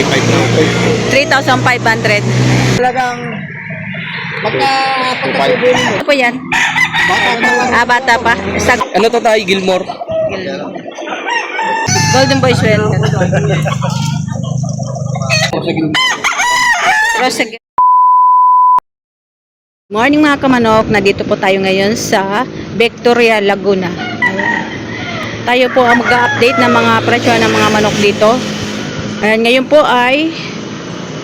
3,500. Talagang pagka Ano po yan? Bata pa. Ano to tayo, Gilmore? Golden Boy Swell. Rosegel. Morning mga kamanok, nandito po tayo ngayon sa Victoria, Laguna. Ayan. Tayo po ang mag-update ng mga presyo ng mga manok dito. Ayan, ngayon po ay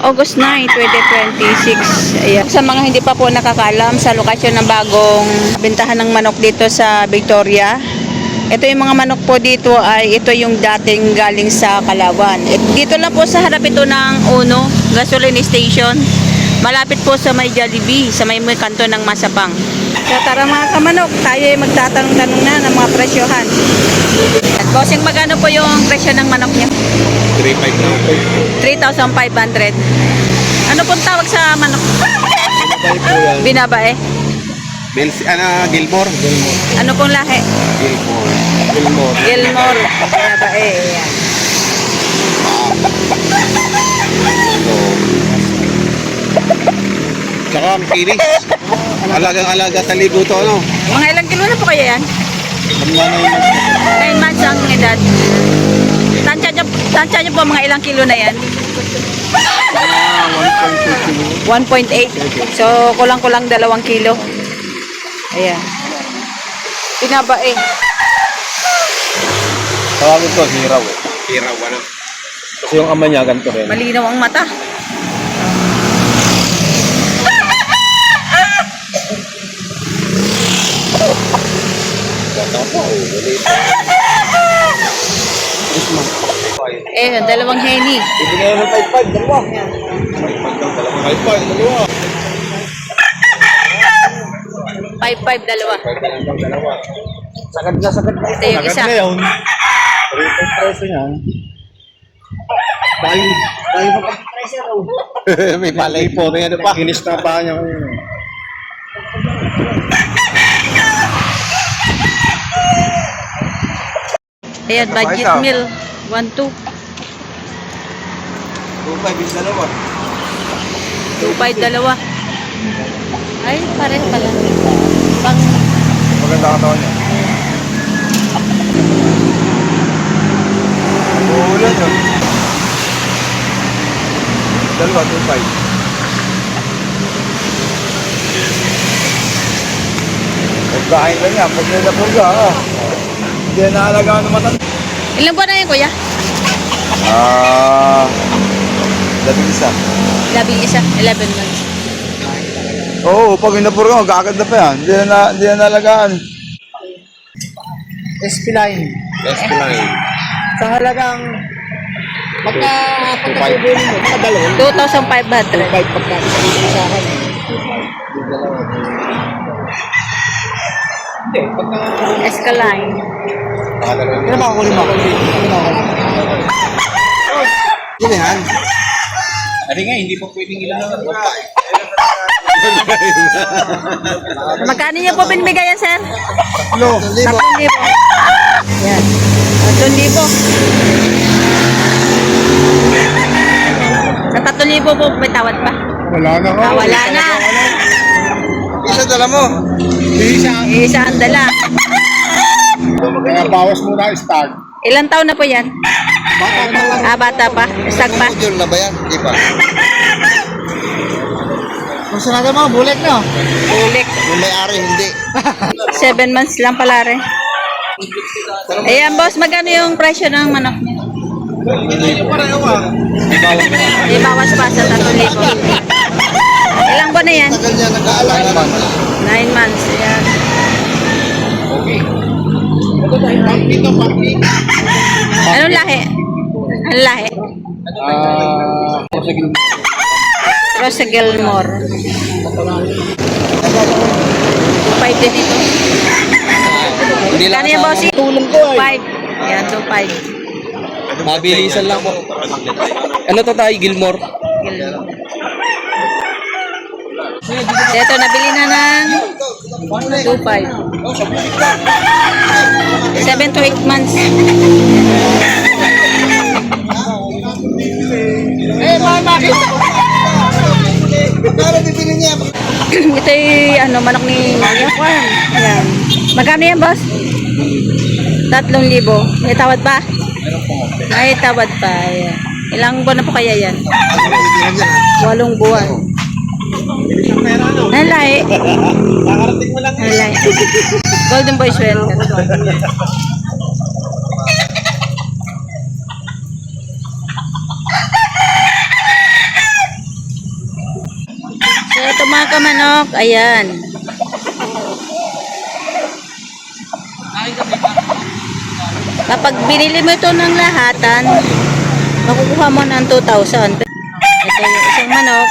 August 9, 2026. Ayan. Sa mga hindi pa po nakakalam sa lokasyon ng bagong bintahan ng manok dito sa Victoria, ito yung mga manok po dito ay ito yung dating galing sa Kalawan. Dito lang po sa harap ito ng Uno Gasoline Station. Malapit po sa may Jollibee, sa may kanto ng Masapang. So tara mga kamanok, tayo ay magtatanong-tanong na ng mga presyohan. At bossing, magkano po yung presyo ng manok niyo? 3,500. Ano pong tawag sa manok? Binabae. Gilmore. Ano pong lahi? Gilmore. Binabae. Ayan. Tsaka ang kinis. Alagang-alaga sa ligo to, ano? Mga ilang kilo na po kaya yan? 9 months ang edad. Tansya niyo po mga ilang kilo na yan? 1.8. So, kulang-kulang 2 kilo. Ayan. Binabae. tawagin ko, hiraw. Hiraw, ano? Kasi yung ama niya, ganito rin. Malinaw ang mata. Eh, 2 henny. Ibigay ng 5-5, dalawa. 5-5, 2. Sagad na. Ito yung isa. Sagad na yun. 3.5 preso niyan. Dahil pa preso raw. May palay po. May ano pa? Kinis na pa niya ngayon. Ayan, budget meal. 1-2. 2.5 is dalawa. 2-5, 2. Ay, pares pala. Pang Maganda ka taon niya. Uulan yun. Dalawa, 2.5. Pagkain ka niya, pag nilapog ka, hindi na naalagaan ng matanda. ilang buwan na yan, kuya? 11 months. Oo, pag inapur ka, magkakaganda pa yan. Hindi na nalagaan. SP-line. Sa halagang pagka pagkakabili mo, nakadalawin. 2,500. 5 pagka sa akin. Hindi, pagka... Escaline. Ano ba kukunin mo? Gilihan. Ari nga, hindi po pwedeng ilan lang. Magkano niyo po binibigay yan, sir? 3,000. 3,000. Yan. 3,000. Sa 3,000 po, may tawad pa. Wala na nga. Wala na. Isa dala mo. Isa ang dala. Kaya bawas muna start. Ilang taon na po yan? Bata pa. Stag pa. Module na ba yan? Di ba? Kung sinaga mo, bulik no? Ulik. Yung may-ari, hindi. 7 months lang pala rin. Ayan, boss, magkano yung presyo ng manok niya? May bawas pa sa 3,000. Ilang buwan na yan? Tagal niya nag-aalaga. 9 months. Ayan. Anong lahi? Anong lahi? Rosegel More. 2.5 din ito. Kano yung bossy? Tulong ko 2.5. Ayan, 2.5. Mabilisan lang po. Ano to tayo, Gilmore? Ito, nabili na ng 2.5. 7 to 8 months. Ito yung ano, manok ni Maria Farm. Ayan. Magkano yan, boss? 3,000. May tawad pa? May tawad pa. Ayan. Ilang buwan na po kaya yan? 8 buwan. Nalay. Nalay. Golden Boy Sweater. So, ito mga kamanok, ayan. Kapag binili mo ito ng lahatan, makukuha mo ng 2,000. Ito yung isang manok.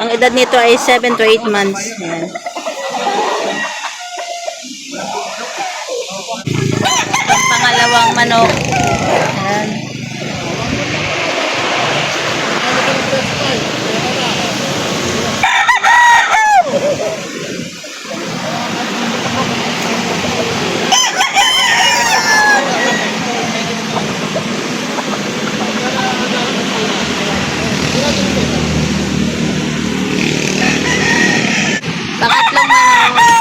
Ang edad nito ay 7 to 8 months. Ayan. Ang pangalawang manok. Ayan. Pangatlong manok.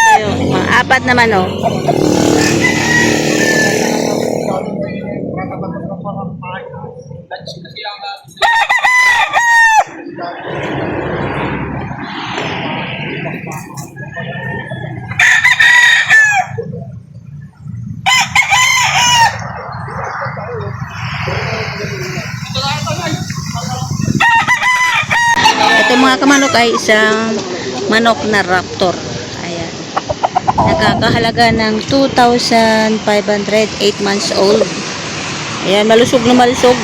Ito yung mga 4 na manok. Ito mga kamanok ay isang manok na raptor. Ayan. Nakakahalaga ng 2,500, 8 months old. Ayan, malusog na malusog.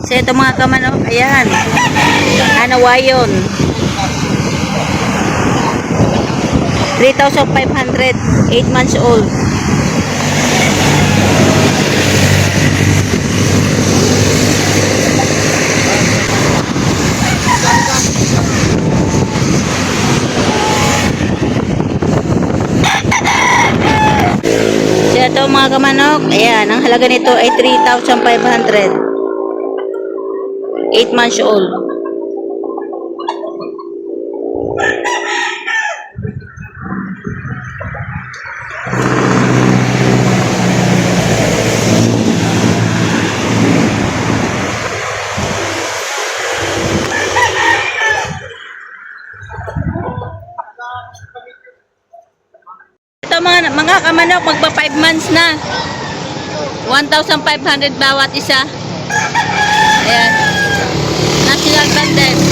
So, ito mga kamanok, ayan. Anawayon. 3,500, 8 months old. So, ito mga kamanok, ayan, ang halaga nito ay 3,500. 8 months old. Ito mga kamanok, magpa 5 months na. 1,500 bawat isa. Ayan. National Banded.